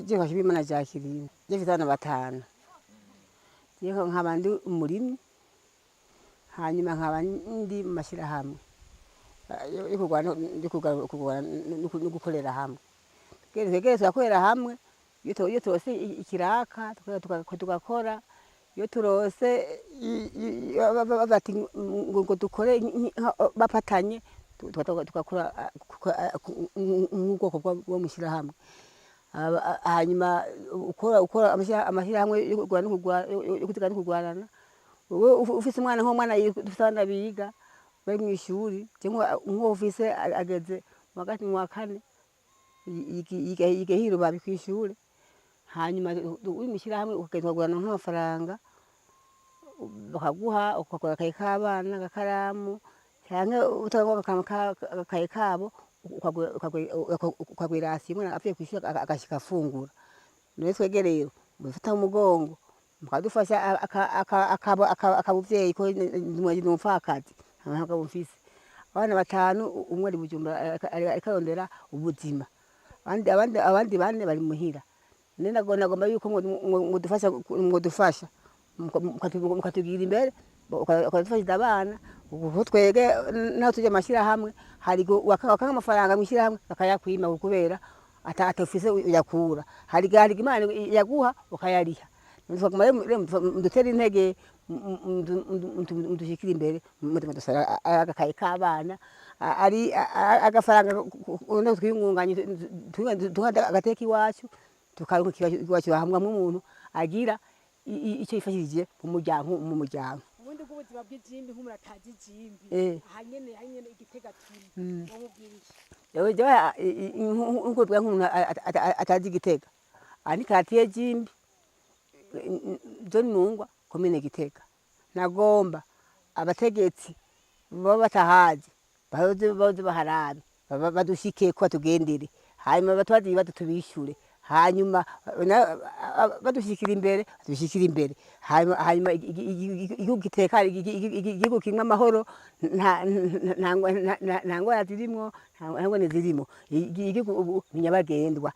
Je Imana Jacqueline je mfise abana batanu jeho nkaba ndi umurimyi hanyuma nkaba ndi mu mashirahamwe yo kurwana no gukorera hamwe twegere turakorera hamwe iyo turose ikiraka tugakora iyo turose bati ngo dukore bapatanye tugakora nk'ubwoko bwo mushyirahamwe hanyuma ukora amashyirahamwe yo kurwana no kurwanana wowe ufise umwana nk'umwana dufise abana biga bari mw'ishuri nk'uwo ufise ageze mu wa kane yiga hirubabi kw'ishure hanyuma uri mw'ishirahamwe ukagenda ukagurana nk'amafaranga bakaguha ukagura akaye k'abana agakaramu canke utagura akaye kabo ukagura irasiyo umwana avuye kw'ishure agashika afungura none twebwe rero mudufata mu mugongo mukadufasha akabuvyeyi ko ndi umupfakazi nta mugabo mfise abana batanu umwe ari Bujumbura ariko arondera ubuzima abandi bane bari muhira none nagomba yuko mwodufasha mukatugira imbere ukadufashiza abana kuko twege naho tuje amashirahamwe hari wakanga amafaranga mw'ishirahamwe bakayakwima kubera atafise yakura hari Imana yaguha ukayariha mudutera intege mudushikira imbere mudusara agakaye k'abana ari agafaranga twiyungunganye tuhanda agateka iwacu tukaruka iwacu hamwe umuntu agira icyo yifashishije mu muryango ubundi bw'ubuzima bw'ijimbi nk'umuratazi ijimbi hanyene Igitega turi yewe nk'uko bwa nk'umuntu atazi Igitega ani karatiye jimbi John Mungwa komine Gitega nagomba abategetsi baba batahazi baze baharabe badushike ko tugendere hanyuma batwazi batubishure hanyuma badushikira imbere hanyuma igihugu giteka igihugu kimwe amahoro nta ngwara zirimwo nta ngwara zirimo igihugu ubu ni nyabagendwa.